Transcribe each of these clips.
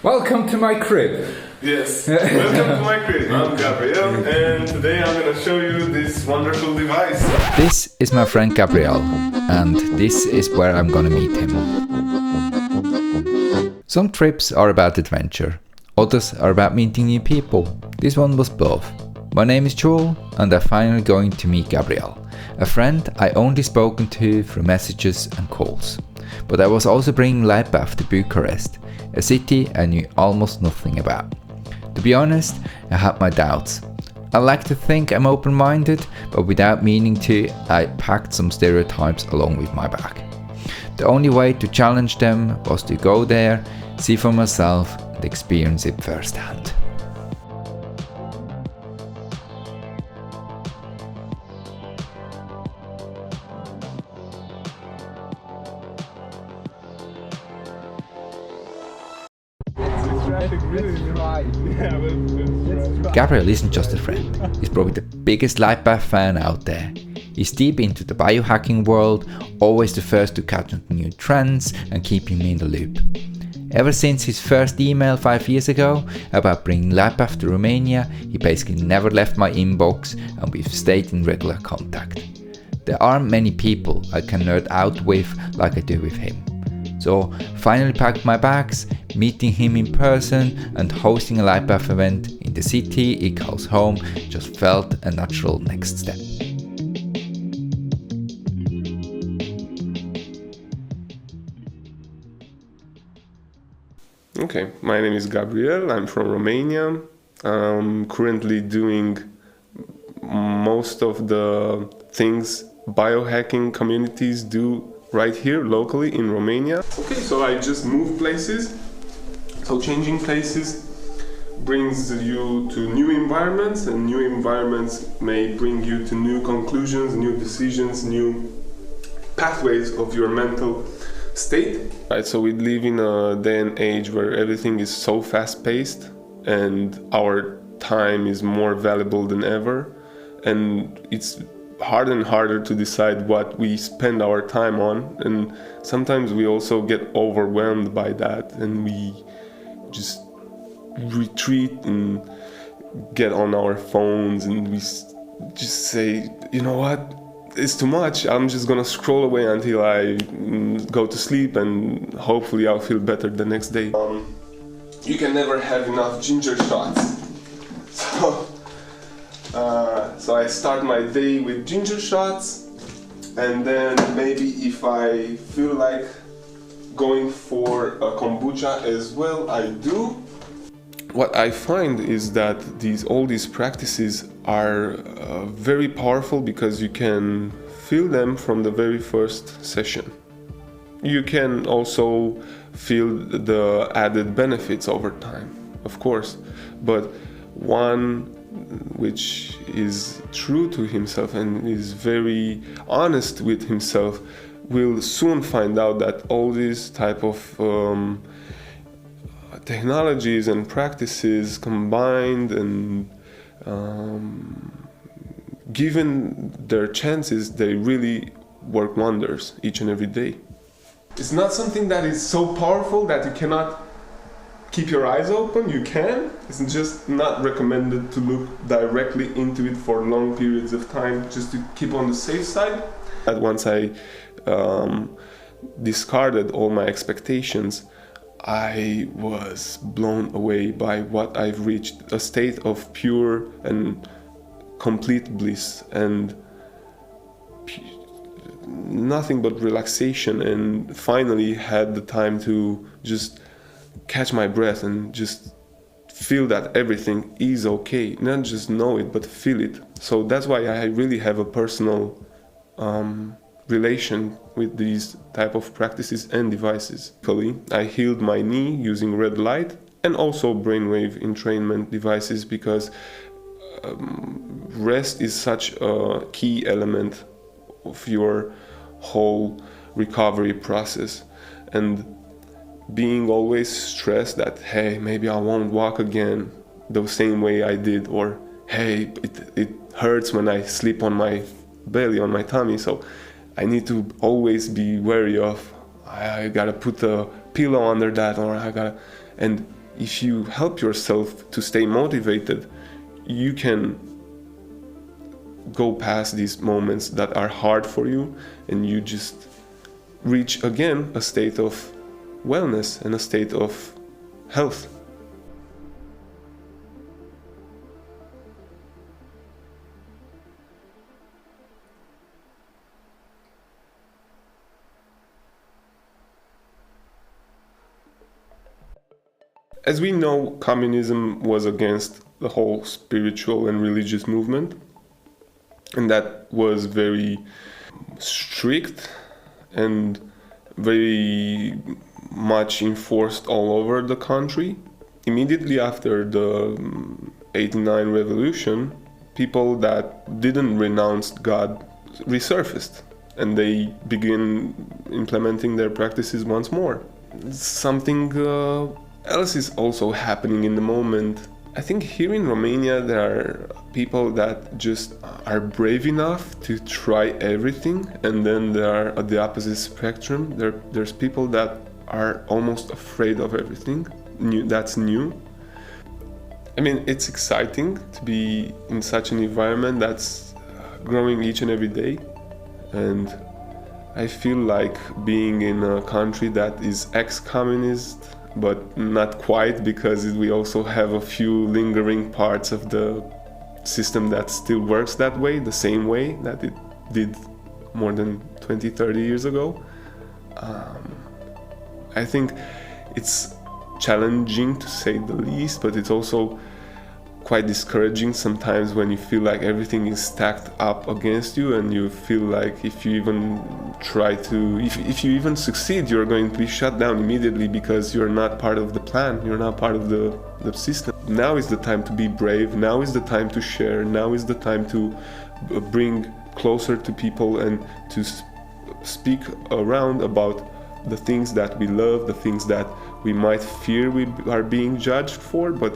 Welcome to my crib. Yes, welcome to my crib. I'm Gabriel, and today I'm going to show you this wonderful device. This is my friend Gabriel, and this is where I'm gonna meet him. Some trips are about adventure, others are about meeting new people. This one was both. My name is Joel, and I'm finally going to meet Gabriel, a friend I only spoken to through messages and calls. But I was also bringing Lightbath to Bucharest, a city I knew almost nothing about. To be honest, I had my doubts. I like to think I'm open-minded, but without meaning to, I packed some stereotypes along with my bag. The only way to challenge them was to go there, see for myself, and experience it firsthand. Gabriel isn't just a friend, he's probably the biggest Lightbath fan out there. He's deep into the biohacking world, always the first to catch on new trends and keeping me in the loop. Ever since his first email 5 years ago about bringing Lightbath to Romania, he basically never left my inbox and we've stayed in regular contact. There aren't many people I can nerd out with like I do with him. So finally packed my bags, meeting him in person and hosting a Lightbath event in the city he calls home just felt a natural next step. Okay, my name is Gabriel, I'm from Romania. I'm currently doing most of the things biohacking communities do right here locally in Romania. Okay, so I just move places. So changing places brings you to new environments, and new environments may bring you to new conclusions, new decisions, new pathways of your mental state. Right, so we live in a day and age where everything is so fast-paced and our time is more valuable than ever, and it's harder and harder to decide what we spend our time on, and sometimes we also get overwhelmed by that and we just retreat and get on our phones and we just say, you know what, it's too much, I'm just gonna scroll away until I go to sleep and hopefully I'll feel better the next day. You can never have enough ginger shots. So I start my day with ginger shots, and then maybe if I feel like going for a kombucha as well, I do. What I find is that all these practices are very powerful because you can feel them from the very first session. You can also feel the added benefits over time, of course, but one which is true to himself and is very honest with himself will soon find out that all these type of technologies and practices combined and given their chances, they really work wonders each and every day. It's not something that is so powerful that you cannot keep your eyes open. You can. It's just not recommended to look directly into it for long periods of time, just to keep on the safe side. And once I discarded all my expectations, I was blown away by what I've reached, a state of pure and complete bliss and nothing but relaxation, and finally had the time to just catch my breath and just feel that everything is okay. Not just know it, but feel it. So that's why I really have a personal relation with these type of practices and devices. I healed my knee using red light and also brainwave entrainment devices because rest is such a key element of your whole recovery process. And being always stressed that, hey, maybe I won't walk again the same way I did, or hey, it hurts when I sleep on my belly, on my tummy, so I need to always be wary of, I gotta put a pillow under that, or I gotta, and if you help yourself to stay motivated, you can go past these moments that are hard for you, and you just reach again a state of wellness and a state of health. As we know, communism was against the whole spiritual and religious movement, and that was very strict and very much enforced all over the country. Immediately after the '89 revolution, people that didn't renounce God resurfaced, and they begin implementing their practices once more. Something else is also happening in the moment. I think here in Romania there are people that just are brave enough to try everything, and then there are at the opposite spectrum. There's people that are almost afraid of everything that's new. I mean, it's exciting to be in such an environment that's growing each and every day, and I feel like being in a country that is ex-communist, but not quite, because we also have a few lingering parts of the system that still works that way, the same way that it did more than 20, 30 years ago. I think it's challenging to say the least, but it's also quite discouraging sometimes when you feel like everything is stacked up against you, and you feel like if you even if you even succeed, you're going to be shut down immediately because you're not part of the plan, you're not part of the system. Now is the time to be brave, now is the time to share, now is the time to bring closer to people and to speak around about the things that we love, the things that we might fear we are being judged for, but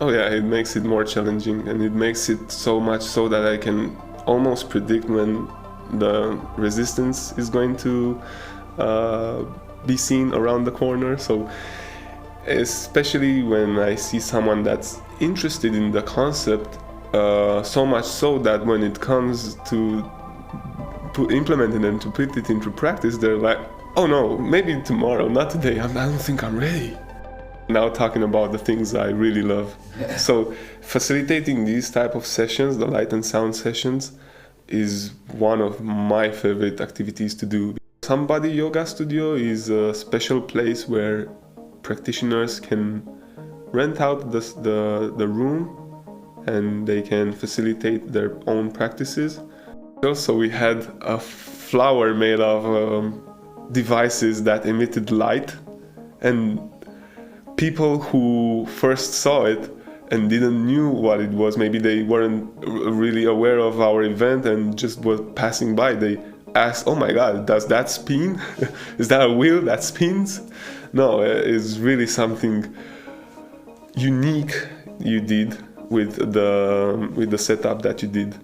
oh yeah, it makes it more challenging, and it makes it so much so that I can almost predict when the resistance is going to be seen around the corner. So especially when I see someone that's interested in the concept, so much so that when it comes to implement it and to put it into practice, they're like, oh no, maybe tomorrow, not today, I don't think I'm ready. Now talking about the things I really love. So facilitating these type of sessions, the light and sound sessions, is one of my favorite activities to do. Somebody Yoga Studio is a special place where practitioners can rent out the room, and they can facilitate their own practices. Also, we had a flower made of devices that emitted light, and people who first saw it and didn't knew what it was, maybe they weren't really aware of our event and just were passing by, they asked, oh my god, does that spin? Is that a wheel that spins? No, it's really something unique you did with the setup that you did.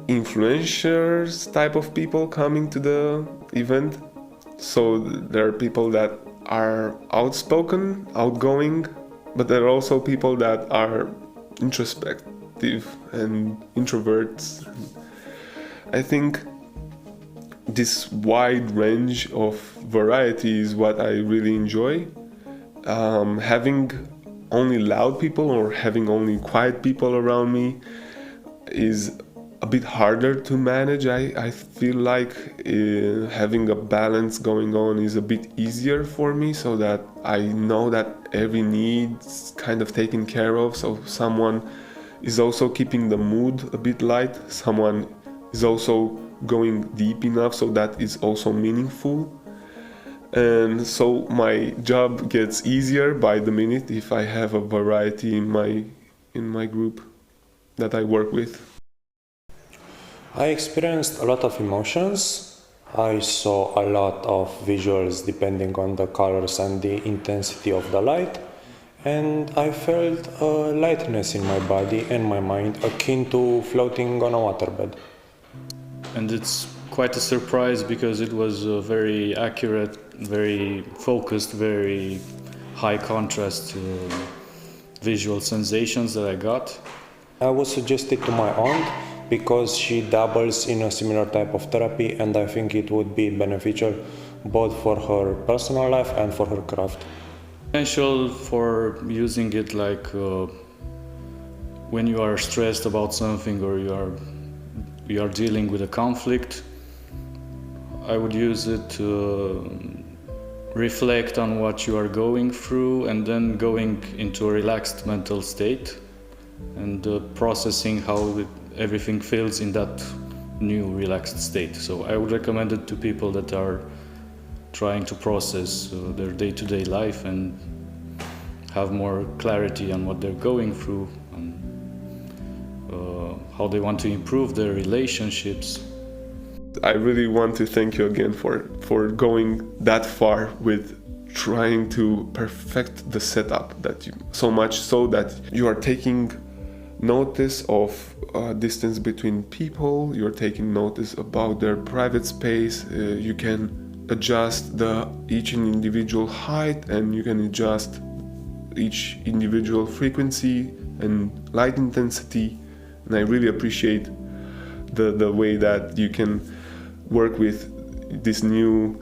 Influencers type of people coming to the event. So there are people that are outspoken, outgoing, but there are also people that are introspective and introverts. I think this wide range of variety is what I really enjoy. Having only loud people or having only quiet people around me is a bit harder to manage. I feel like having a balance going on is a bit easier for me, so that I know that every need's kind of taken care of. So someone is also keeping the mood a bit light, someone is also going deep enough so that it's also meaningful. And so my job gets easier by the minute if I have a variety in my group that I work with. I experienced a lot of emotions. I saw a lot of visuals depending on the colors and the intensity of the light, and I felt a lightness in my body and my mind akin to floating on a waterbed. And it's quite a surprise because it was very accurate, very focused, very high contrast visual sensations that I got. I would suggest it to my aunt because she dabbles in a similar type of therapy, and I think it would be beneficial both for her personal life and for her craft. Potential for using it like when you are stressed about something or you are dealing with a conflict. I would use it to reflect on what you are going through and then going into a relaxed mental state and processing how everything feels in that new relaxed state. So I would recommend it to people that are trying to process their day-to-day life and have more clarity on what they're going through and how they want to improve their relationships. I really want to thank you again for going that far with trying to perfect the setup, that you, so much so that you are taking notice of distance between people, you're taking notice about their private space, you can adjust each individual height, and you can adjust each individual frequency and light intensity. And I really appreciate the way that you can work with this new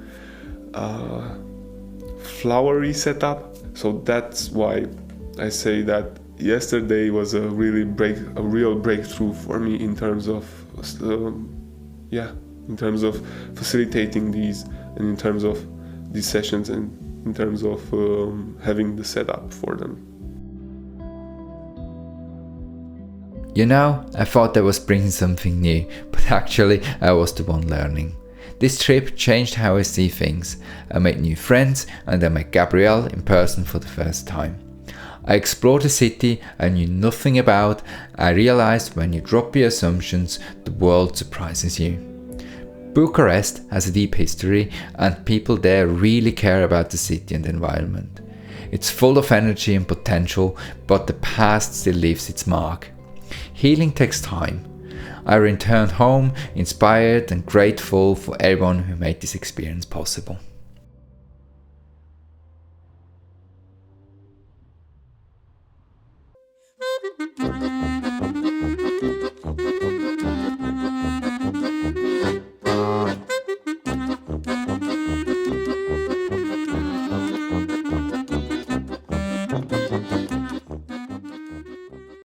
flowery setup. So that's why I say that yesterday was a real breakthrough for me in terms of facilitating these, and in terms of these sessions, and in terms of having the setup for them. You know, I thought I was bringing something new, but actually I was the one learning. This trip changed how I see things. I made new friends and I met Gabriel in person for the first time. I explored a city I knew nothing about. I realized when you drop your assumptions, the world surprises you. Bucharest has a deep history and people there really care about the city and the environment. It's full of energy and potential, but the past still leaves its mark. Healing takes time. I returned home inspired and grateful for everyone who made this experience possible.